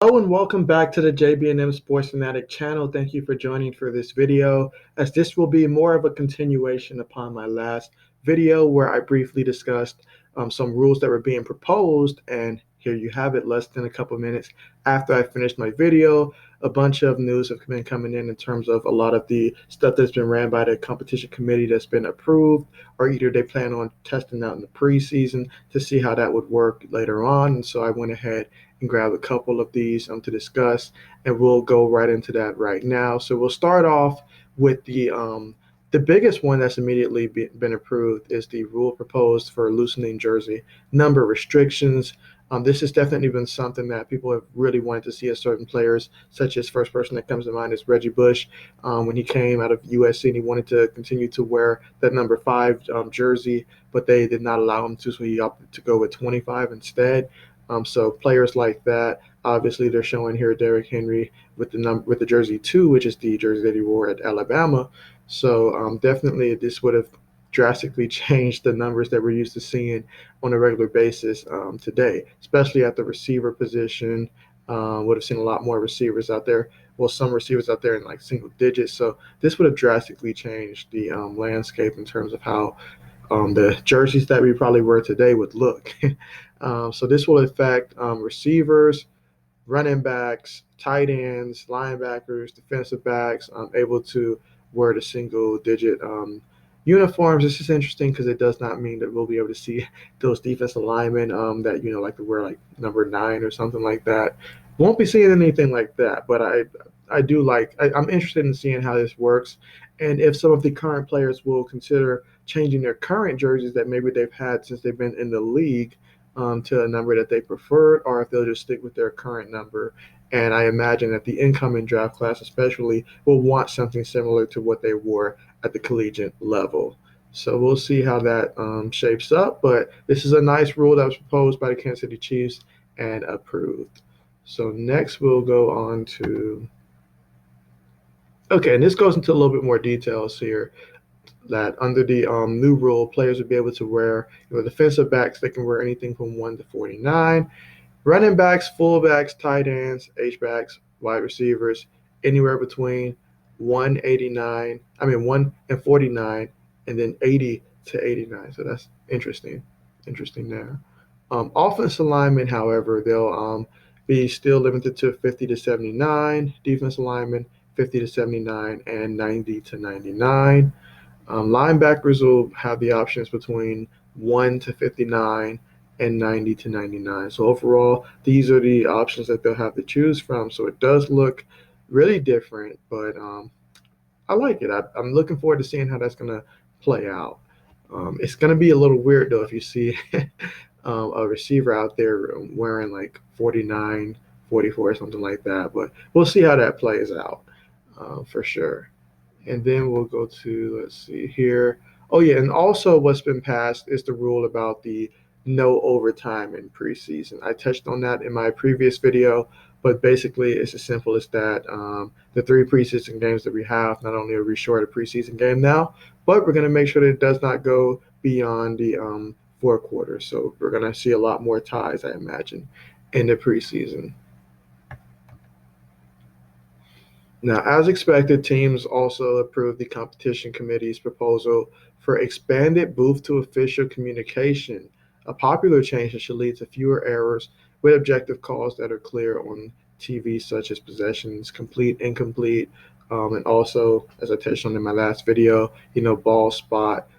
Hello and welcome back to the JB&M Sports Fanatic channel. Thank you for joining for this video, as this will be more of a continuation upon my last video where I briefly discussed some rules that were being proposed. And here you have it, less than a couple minutes after I finished my video. A bunch of news have been coming in terms of a lot of the stuff that's been ran by the competition committee that's been approved, or either they plan on testing out in the preseason to see how that would work later on. And so I went ahead and grab a couple of these to discuss, and we'll go right into that right now. So we'll start off with the biggest one that's immediately been approved is the rule proposed for loosening jersey number restrictions. This has definitely been something that people have really wanted to see as certain players, such as first person that comes to mind is Reggie Bush. When he came out of USC and he wanted to continue to wear that number 5 jersey, but they did not allow him to, so he opted to go with 25 instead. So players like that, obviously they're showing here Derrick Henry with the jersey 2, which is the jersey that he wore at Alabama. So definitely this would have drastically changed the numbers that we're used to seeing on a regular basis today, especially at the receiver position. Would have seen a lot more receivers out there. Well, some receivers out there in like single digits. So this would have drastically changed the landscape in terms of how the jerseys that we probably wear today would look. So this will affect receivers, running backs, tight ends, linebackers, defensive backs, able to wear the single digit uniforms. This is interesting because it does not mean that we'll be able to see those defensive linemen that like to wear like number 9 or something like that. Won't be seeing anything like that, but I'm interested in seeing how this works, and if some of the current players will consider changing their current jerseys that maybe they've had since they've been in the league to a number that they preferred, or if they'll just stick with their current number. And I imagine that the incoming draft class, especially, will want something similar to what they wore at the collegiate level. So we'll see how that shapes up. But this is a nice rule that was proposed by the Kansas City Chiefs and approved. So next we'll go on to, okay, and this goes into a little bit more details here, that under the new rule, players would be able to wear, defensive backs, they can wear anything from 1 to 49. Running backs, fullbacks, tight ends, H-backs, wide receivers, anywhere between 1 and 49, and then 80 to 89. So that's interesting. Interesting there. Offensive linemen, however, they'll be still limited to 50 to 79. Defensive linemen, 50 to 79 and 90 to 99. Linebackers will have the options between 1 to 59 and 90 to 99. So overall, these are the options that they'll have to choose from. So it does look really different, but I like it. I'm looking forward to seeing how that's going to play out. It's going to be a little weird, though, if you see a receiver out there wearing like 49, 44, or something like that. But we'll see how that plays out for sure. And then we'll go to, let's see here. Oh, yeah. And also, what's been passed is the rule about the no overtime in preseason. I touched on that in my previous video, but basically, it's as simple as that. The 3 preseason games that we have, not only are we short a preseason game now, but we're going to make sure that it does not go beyond the 4 quarters. So we're going to see a lot more ties, I imagine, in the preseason. Now, as expected, teams also approved the competition committee's proposal for expanded booth-to-official communication, a popular change that should lead to fewer errors with objective calls that are clear on TV, such as possessions, complete, incomplete, and also, as I touched on in my last video, ball spot.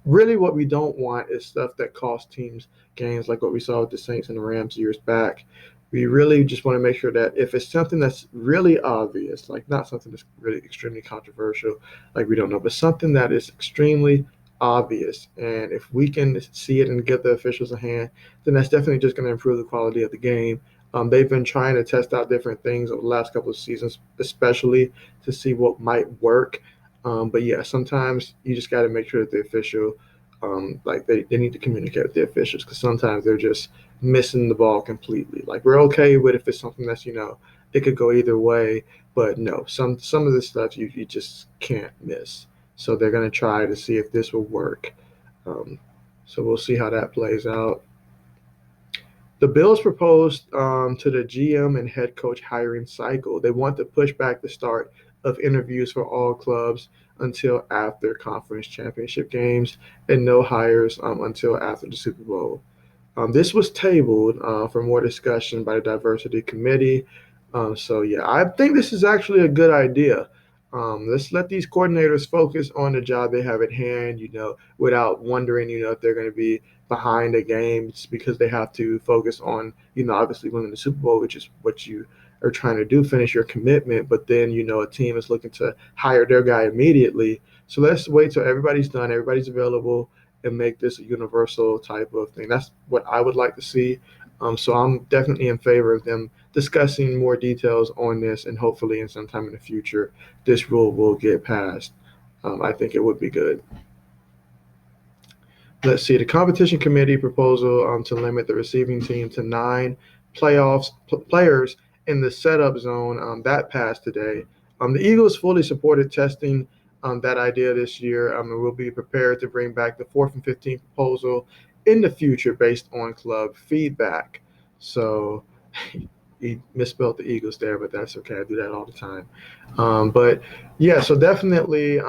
Really, what we don't want is stuff that costs teams games, like what we saw with the Saints and the Rams years back. We really just want to make sure that if it's something that's really obvious, like not something that's really extremely controversial, like we don't know, but something that is extremely obvious, and if we can see it and give the officials a hand, then that's definitely just going to improve the quality of the game. They've been trying to test out different things over the last couple of seasons, especially to see what might work. But yeah, sometimes you just got to make sure that the official, they need to communicate with the officials, because sometimes they're just missing the ball completely. Like, we're okay with if it's something that's, it could go either way, but no, some of this stuff you just can't miss. So they're going to try to see if this will work. So we'll see how that plays out. The Bills proposed to the GM and head coach hiring cycle. They want to push back the start of interviews for all clubs until after conference championship games and no hires until after the Super Bowl. This was tabled for more discussion by the diversity committee. So yeah, I think this is actually a good idea. Let's let these coordinators focus on the job they have at hand, without wondering, if they're going to be behind the games because they have to focus on, obviously winning the Super Bowl, which is what you are trying to do, finish your commitment. But then, a team is looking to hire their guy immediately. So let's wait till everybody's done, everybody's available, and make this a universal type of thing. That's what I would like to see. So I'm definitely in favor of them discussing more details on this, and hopefully in some time in the future, this rule will get passed. I think it would be good. Let's see, the competition committee proposal to limit the receiving team to 9 players in the setup zone, that passed today. The Eagles fully supported testing that idea this year, and will be prepared to bring back the 4th and 15th proposal in the future based on club feedback. So he misspelled the Eagles there, but that's okay. I do that all the time. But yeah, so definitely.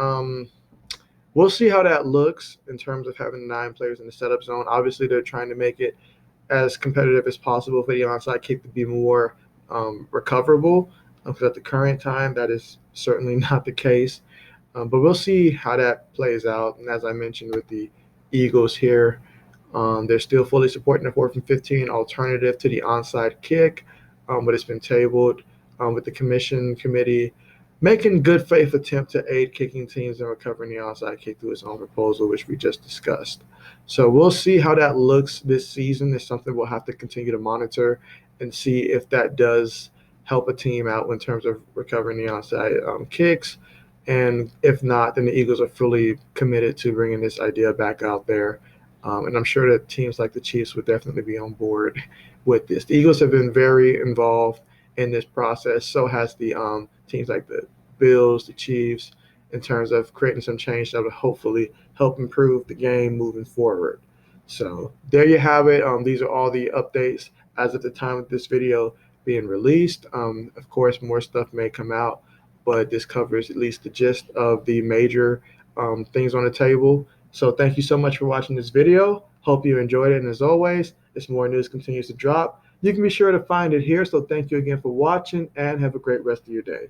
We'll see how that looks in terms of having 9 players in the setup zone. Obviously, they're trying to make it as competitive as possible for the onside kick to be more recoverable, because at the current time, that is certainly not the case. But we'll see how that plays out. And as I mentioned with the Eagles here, they're still fully supporting the 4th and 15 alternative to the onside kick, but it's been tabled with the commission committee making good faith attempt to aid kicking teams in recovering the onside kick through its own proposal, which we just discussed. So we'll see how that looks this season. It's something we'll have to continue to monitor and see if that does help a team out in terms of recovering the onside kicks. And if not, then the Eagles are fully committed to bringing this idea back out there. And I'm sure that teams like the Chiefs would definitely be on board with this. The Eagles have been very involved in this process. So has the teams like the Bills, the Chiefs, in terms of creating some change that will hopefully help improve the game moving forward. So there you have it. These are all the updates as of the time of this video being released. Of course, more stuff may come out, but this covers at least the gist of the major things on the table. So thank you so much for watching this video. Hope you enjoyed it. And as always, as more news continues to drop, you can be sure to find it here. So thank you again for watching, and have a great rest of your day.